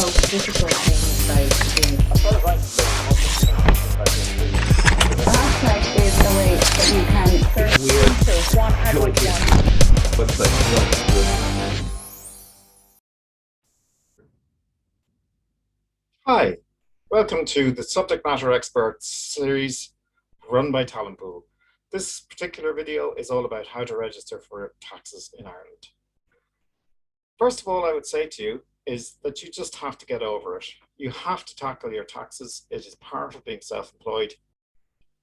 most difficult thing about doing it. The hashtag is a way that you can search one adult one. Hi, welcome to the Subject Matter Experts series run by TalentPool. This particular video is all about how to register for taxes in Ireland. First of all, I would say to you is that you just have to get over it. You have to tackle your taxes. It is part of being self-employed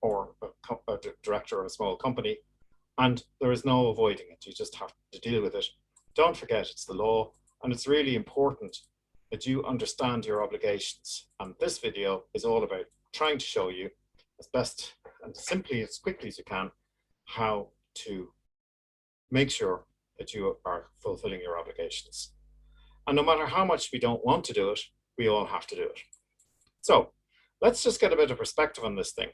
or a director of a small company, and there is no avoiding it. You just have to deal with it. Don't forget, it's the law, and it's really important that you understand your obligations. And this video is all about trying to show you as best and simply as quickly as you can how to make sure that you are fulfilling your obligations. And no matter how much we don't want to do it, we all have to do it. So let's just get a bit of perspective on this thing.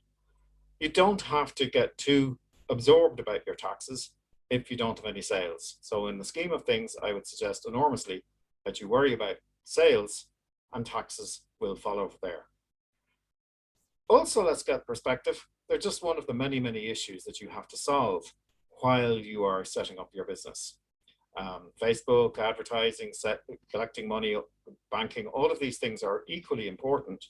You don't have to get too absorbed about your taxes if you don't have any sales. So in the scheme of things, I would suggest enormously that you worry about sales and taxes will follow there. Also, let's get perspective. They're just one of the many, many issues that you have to solve while you are setting up your business. Facebook, advertising, collecting money, banking, all of these things are equally important.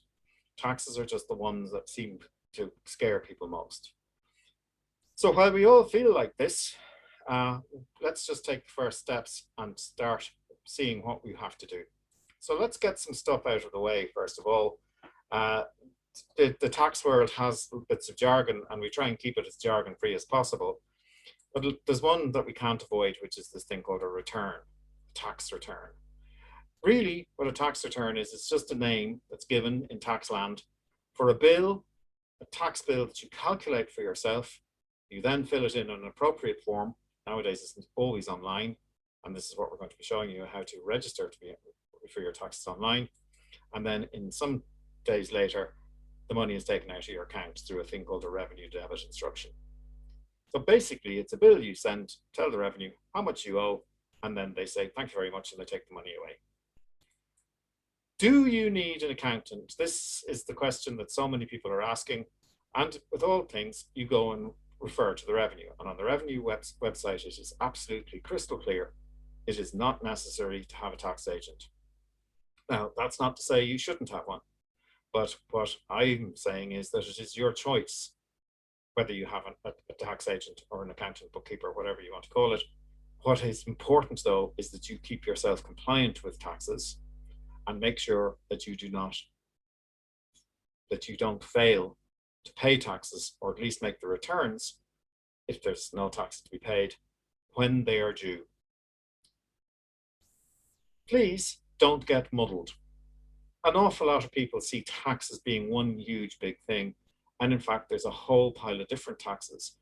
Taxes are just the ones that seem to scare people most. So while we all feel like this, let's just take the first steps and start seeing what we have to do. So let's get some stuff out of the way, first of all. The tax world has bits of jargon, and we try and keep it as jargon-free as possible. But there's one that we can't avoid, which is this thing called a return, a tax return. Really, what a tax return is, it's just a name that's given in tax land for a bill, a tax bill that you calculate for yourself. You then fill it in an appropriate form. Nowadays, it's always online. And this is what we're going to be showing you, how to register for your taxes online. And then in some days later, the money is taken out of your account through a thing called a revenue debit instruction. So basically, it's a bill you send, tell the revenue how much you owe, and then they say, thank you very much, and they take the money away. Do you need an accountant? This is the question that so many people are asking. And with all things, you go and refer to the revenue. And on the revenue website, it is absolutely crystal clear. It is not necessary to have a tax agent. Now, that's not to say you shouldn't have one. But what I'm saying is that it is your choice whether you have a tax agent or an accountant, bookkeeper, whatever you want to call it. What is important, though, is that you keep yourself compliant with taxes and make sure that you don't fail to pay taxes, or at least make the returns if there's no taxes to be paid when they are due. Please don't get muddled. An awful lot of people see tax as being one huge big thing. And in fact, there's a whole pile of different taxes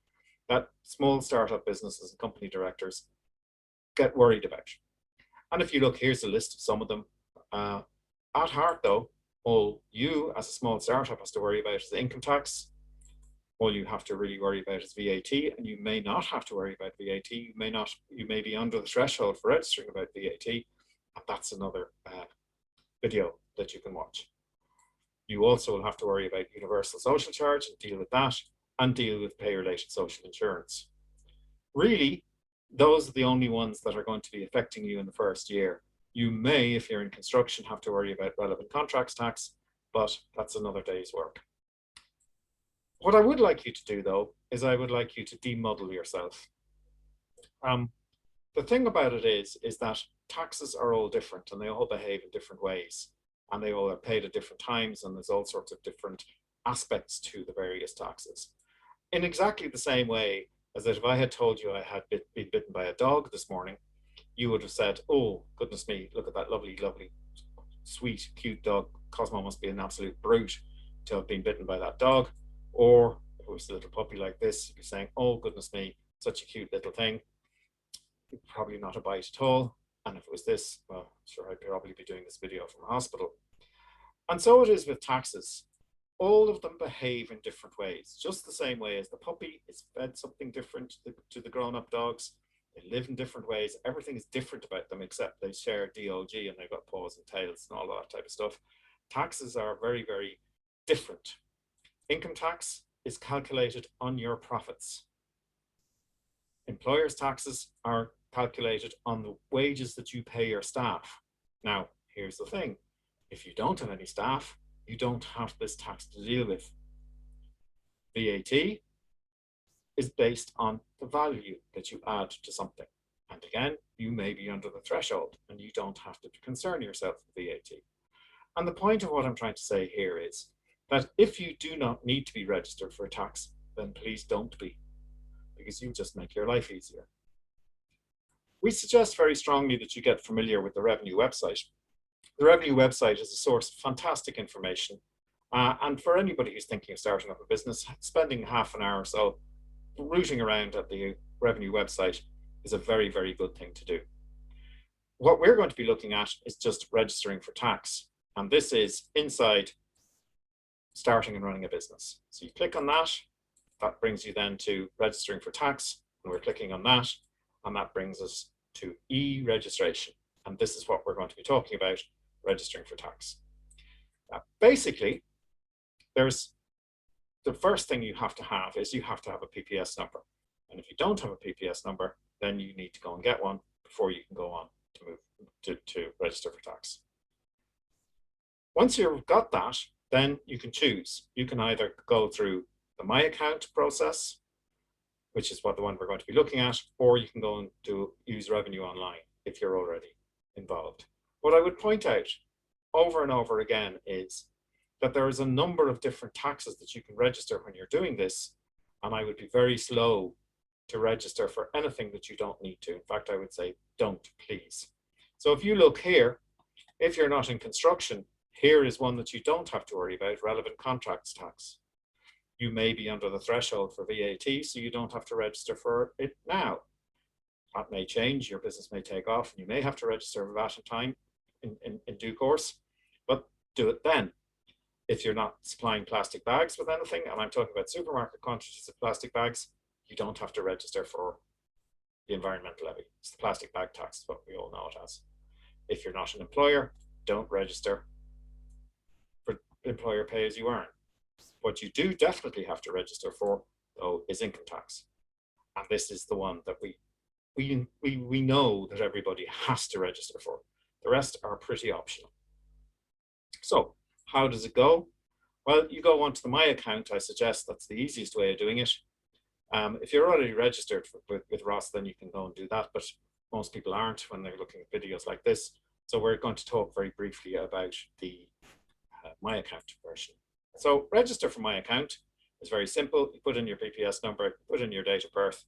that small startup businesses and company directors get worried about. And if you look, here's a list of some of them. At heart, though, all you as a small startup has to worry about is the income tax. All you have to really worry about is VAT, and you may not have to worry about VAT. You may be under the threshold for registering about VAT, and that's another video that you can watch. You also will have to worry about universal social charge and deal with that, and deal with pay-related social insurance. Really, those are the only ones that are going to be affecting you in the first year. You may, if you're in construction, have to worry about relevant contracts tax, but that's another day's work. What I would like you to do, though, is I would like you to demuddle yourself. The thing about it is that taxes are all different, and they all behave in different ways. And they all are paid at different times, and there's all sorts of different aspects to the various taxes. In exactly the same way as that if I had told you I had been bitten by a dog this morning, you would have said, oh, goodness me, look at that lovely, lovely, sweet, cute dog. Cosmo must be an absolute brute to have been bitten by that dog. Or if it was a little puppy like this, you'd be saying, oh, goodness me, such a cute little thing. Probably not a bite at all. And if it was this, well, sure, I'd probably be doing this video from a hospital. And so it is with taxes. All of them behave in different ways, just the same way as the puppy is fed something different to the grown-up dogs. They live in different ways. Everything is different about them, except they share DOG and they've got paws and tails and all that type of stuff. Taxes are very, very different. Income tax is calculated on your profits. Employers' taxes are calculated on the wages that you pay your staff. Now, here's the thing. If you don't have any staff, you don't have this tax to deal with. VAT is based on the value that you add to something. And again, you may be under the threshold and you don't have to concern yourself with VAT. And the point of what I'm trying to say here is that if you do not need to be registered for tax, then please don't be, because you just make your life easier. We suggest very strongly that you get familiar with the Revenue website. The Revenue website is a source of fantastic information. And for anybody who's thinking of starting up a business, spending half an hour or so rooting around at the Revenue website is a very, very good thing to do. What we're going to be looking at is just registering for tax. And this is inside starting and running a business. So you click on that, that brings you then to registering for tax, and we're clicking on that, and that brings us to e-registration. And this is what we're going to be talking about, registering for tax. Now, basically, there's the first thing you have to have is you have to have a PPS number. And if you don't have a PPS number, then you need to go and get one before you can go on to move to register for tax. Once you've got that, then you can choose. You can either go through the My Account process, which is what the one we're going to be looking at, or you can go and use Revenue Online if you're already involved. What I would point out over and over again is that there is a number of different taxes that you can register when you're doing this, and I would be very slow to register for anything that you don't need to. In fact, I would say don't, please. So if you look here, if you're not in construction, here is one that you don't have to worry about, relevant contracts tax. You may be under the threshold for VAT, so you don't have to register for it now. That may change, your business may take off, and you may have to register for VAT in time, in due course, but do it then. If you're not supplying plastic bags with anything, and I'm talking about supermarket quantities of plastic bags, you don't have to register for the environmental levy. It's the plastic bag tax, what we all know it as. If you're not an employer, don't register for employer pay as you earn. What you do definitely have to register for, though, is income tax. And this is the one that we know that everybody has to register for. The rest are pretty optional. So how does it go? Well, you go onto the My Account. I suggest that's the easiest way of doing it. If you're already registered with Ross, then you can go and do that, but most people aren't when they're looking at videos like this. So we're going to talk very briefly about the My Account version. So register for My Account is very simple. You put in your PPS number, you put in your date of birth,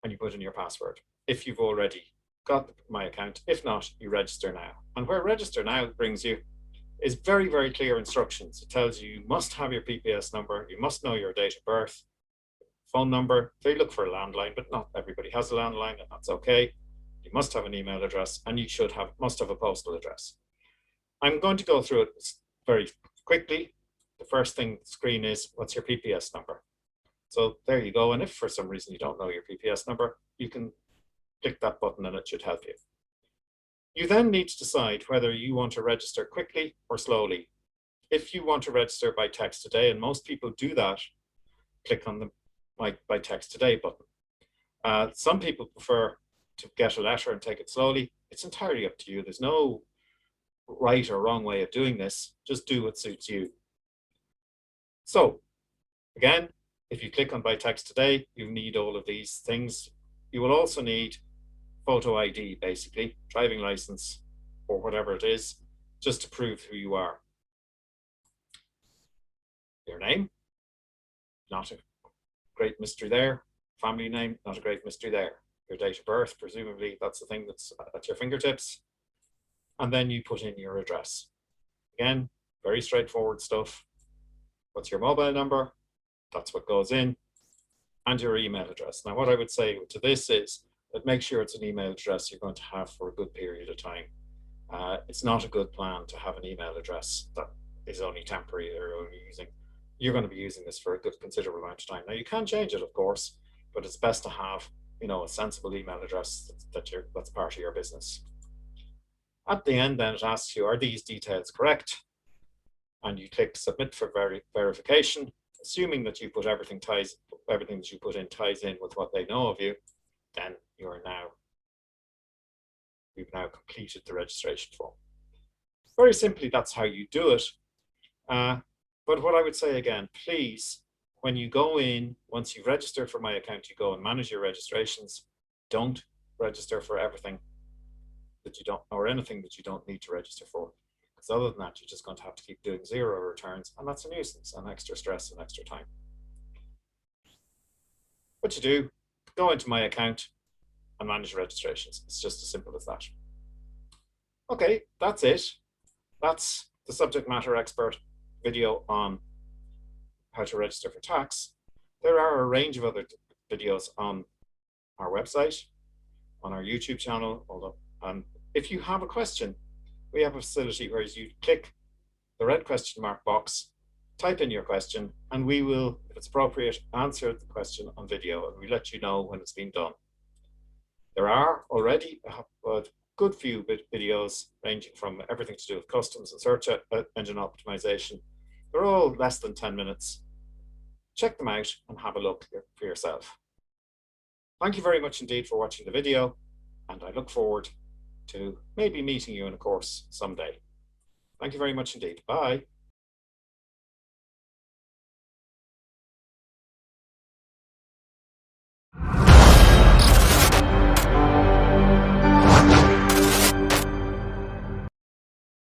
and you put in your password. If you've already got My Account, if not, you register now. And where register now brings you is very, very clear instructions. It tells you must have your PPS number, you must know your date of birth, phone number. They look for a landline, but not everybody has a landline, and that's okay. You must have an email address, and you must have a postal address. I'm going to go through it very quickly. The first thing on the screen is, what's your PPS number? So there you go. And if for some reason you don't know your PPS number, you can click that button and it should help you. You then need to decide whether you want to register quickly or slowly. If you want to register by text today, and most people do that, click on the by text today button. Some people prefer to get a letter and take it slowly. It's entirely up to you. There's no right or wrong way of doing this. Just do what suits you. So again, if you click on by text today, you need all of these things. You will also need photo ID, basically, driving license or whatever it is, just to prove who you are. Your name, not a great mystery there. Family name, not a great mystery there. Your date of birth, presumably that's the thing that's at your fingertips. And then you put in your address. Again, very straightforward stuff. What's your mobile number? That's what goes in. And your email address. Now, what I would say to this is that make sure it's an email address you're going to have for a good period of time. It's not a good plan to have an email address that is only temporary or only using. You're going to be using this for a good considerable amount of time. Now, you can change it, of course, but it's best to have a sensible email address that's part of your business. At the end, then it asks you, are these details correct? And you click submit for verification, assuming that you put everything that you put in ties in with what they know of you. Then we've now completed the registration form. Very simply, that's how you do it. But what I would say again, please, when you go in, once you've registered for my account, you go and manage your registrations. Don't register for everything that you don't, or anything that you don't need to register for. Because other than that, you're just going to have to keep doing 0 returns, and that's a nuisance and extra stress and extra time. What you do, go into my account and manage registrations. It's just as simple as that. Okay, that's it. That's the subject matter expert video on how to register for tax. There are a range of other videos on our website, on our YouTube channel. If you have a question, we have a facility where you click the red question mark box, type in your question, and we will, if it's appropriate, answer the question on video, and we let you know when it's been done. There are already a good few videos ranging from everything to do with customs and search engine optimization. They're all less than 10 minutes. Check them out and have a look for yourself. Thank you very much indeed for watching the video, and I look forward to maybe meeting you in a course someday. Thank you very much indeed. Bye.